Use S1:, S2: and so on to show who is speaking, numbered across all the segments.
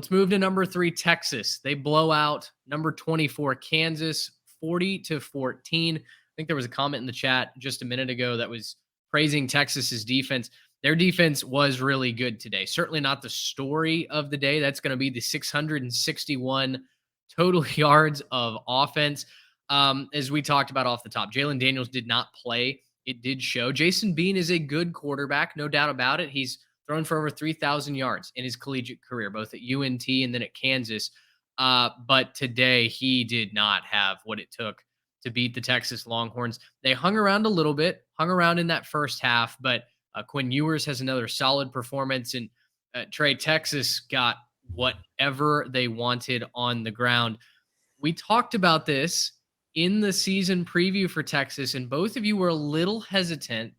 S1: Let's move to number 3, Texas. They blow out number 24, Kansas, 40-14. I think there was a comment in the chat just a minute ago that was praising Texas's defense. Their defense was really good today. Certainly not the story of the day. That's going to be the 661 total yards of offense. As we talked about off the top, Jalen Daniels did not play. It did show. Jason Bean is a good quarterback, no doubt about it. He's thrown for over 3,000 yards in his collegiate career, both at UNT and then at Kansas. But today he did not have what it took to beat the Texas Longhorns. They hung around a little bit, hung around in that first half, but Quinn Ewers has another solid performance. And Trey, Texas got whatever they wanted on the ground. We talked about this in the season preview for Texas, and both of you were a little hesitant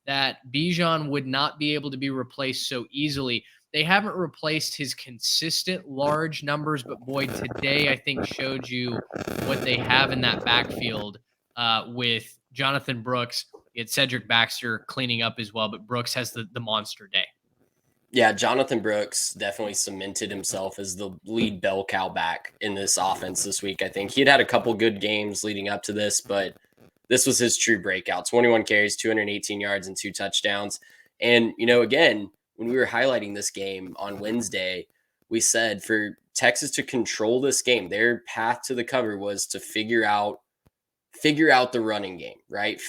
S1: that Bijan would not be able to be replaced so easily. They haven't replaced his consistent large numbers, but boy, today I think showed you what they have in that backfield with Jonathan Brooks. It's Cedric Baxter cleaning up as well, but Brooks has the monster day.
S2: Yeah, Jonathan Brooks definitely cemented himself as the lead bell cow back in this offense this week. I think he'd had a couple good games leading up to this, but this was his true breakout. 21 carries, 218 yards, and 2 touchdowns. And, again, when we were highlighting this game on Wednesday, we said for Texas to control this game, their path to the cover was to figure out the running game, right?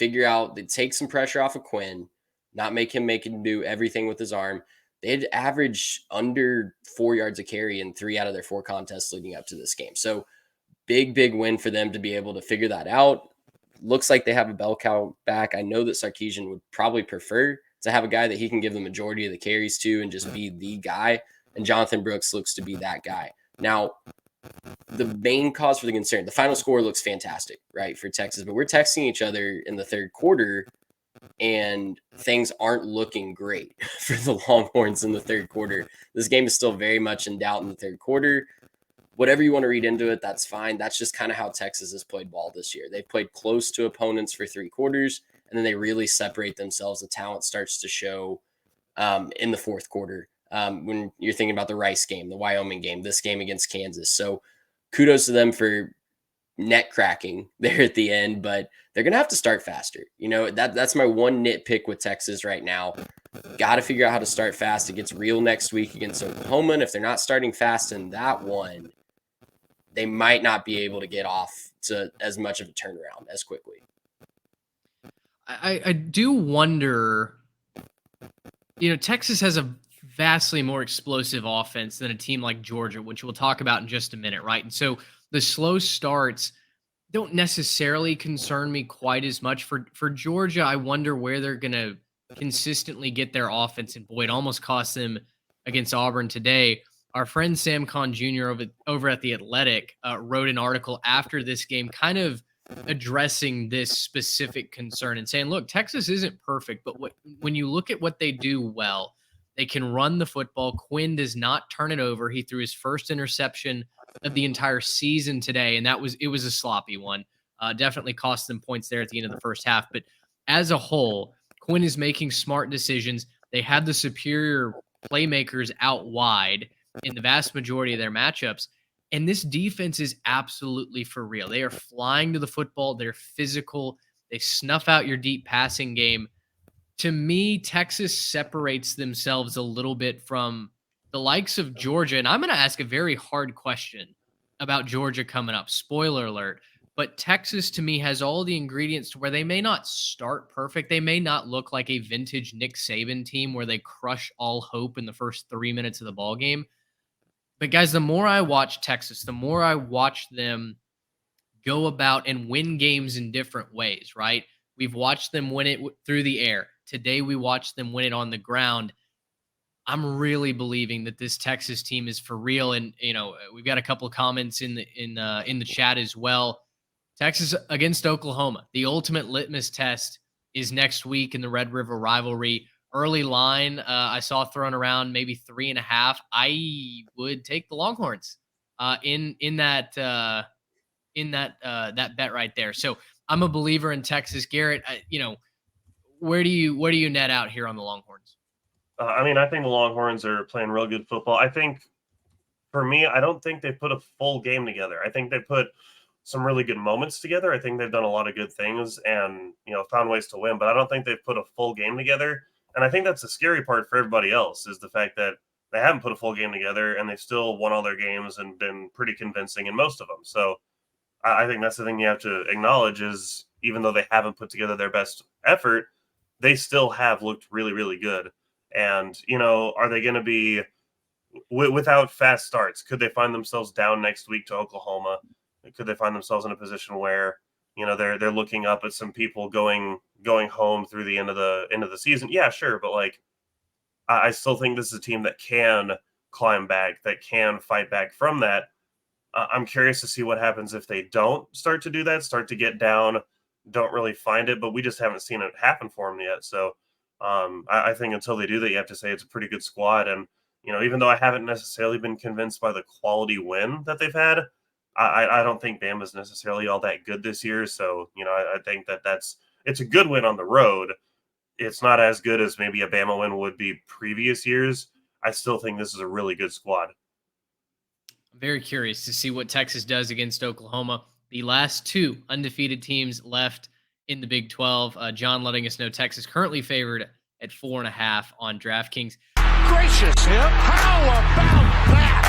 S2: Take some pressure off of Quinn, not make him do everything with his arm. They'd average under 4 yards a carry in 3 out of their 4 contests leading up to this game. So big win for them to be able to figure that out. Looks like they have a bell cow back. I know that Sarkisian would probably prefer to have a guy that he can give the majority of the carries to and just be the guy. And Jonathan Brooks looks to be that guy. Now, the main cause for the concern, the final score looks fantastic, right, for Texas. But we're texting each other in the third quarter, and things aren't looking great for the Longhorns in the third quarter. This game is still very much in doubt in the third quarter. Whatever you want to read into it, that's fine. That's just kind of how Texas has played ball this year. They've played close to opponents for 3 quarters, and then they really separate themselves. The talent starts to show in the fourth quarter when you're thinking about the Rice game, the Wyoming game, this game against Kansas. So kudos to them for net cracking there at the end, but they're going to have to start faster. That's my one nitpick with Texas right now. Got to figure out how to start fast. It gets real next week against Oklahoma, and if they're not starting fast in that one, they might not be able to get off to as much of a turnaround as quickly.
S1: I do wonder, Texas has a vastly more explosive offense than a team like Georgia, which we'll talk about in just a minute, right? And so the slow starts don't necessarily concern me quite as much. For Georgia, I wonder where they're going to consistently get their offense. And boy, it almost cost them against Auburn today. Our friend Sam Conn Jr. over at The Athletic wrote an article after this game kind of addressing this specific concern and saying, look, Texas isn't perfect, but when you look at what they do well, they can run the football. Quinn does not turn it over. He threw his first interception of the entire season today, and it was a sloppy one. Definitely cost them points there at the end of the first half. But as a whole, Quinn is making smart decisions. They have the superior playmakers out wide in the vast majority of their matchups. And this defense is absolutely for real. They are flying to the football. They're physical. They snuff out your deep passing game. To me, Texas separates themselves a little bit from the likes of Georgia. And I'm going to ask a very hard question about Georgia coming up. Spoiler alert. But Texas, to me, has all the ingredients to where they may not start perfect. They may not look like a vintage Nick Saban team where they crush all hope in the first 3 minutes of the ball game. But guys, the more I watch Texas, the more I watch them go about and win games in different ways, right? We've watched them win it through the air. Today, we watched them win it on the ground. I'm really believing that this Texas team is for real. And, we've got a couple of comments in the chat as well. Texas against Oklahoma. The ultimate litmus test is next week in the Red River rivalry. Early line, I saw thrown around maybe 3.5. I would take the Longhorns in that bet right there. So I'm a believer in Texas. Garrett, where do you net out here on the Longhorns?
S3: I think the Longhorns are playing real good football. I think For me, I don't think they put a full game together. I think they put some really good moments together. I think they've done a lot of good things and, found ways to win, but I don't think they've put a full game together. And I think that's the scary part for everybody else is the fact that they haven't put a full game together and they've still won all their games and been pretty convincing in most of them. So I think that's the thing you have to acknowledge is even though they haven't put together their best effort, they still have looked really, really good. And, are they going to be without fast starts? Could they find themselves down next week to Oklahoma? Could they find themselves in a position where, they're looking up at some people going home through the end of the season? Yeah, sure. But like, I still think this is a team that can climb back, that can fight back from that. I'm curious to see what happens if they don't start to do that, start to get down, don't really find it, but we just haven't seen it happen for them yet. So I think until they do that, you have to say it's a pretty good squad. And, even though I haven't necessarily been convinced by the quality win that they've had, I don't think Bama's necessarily all that good this year. So, I think it's a good win on the road. It's not as good as maybe a Bama win would be previous years. I still think this is a really good squad.
S1: I'm very curious to see what Texas does against Oklahoma. The last two undefeated teams left in the Big 12. John letting us know Texas currently favored at 4.5 on DraftKings.
S4: Gracious him. How about that?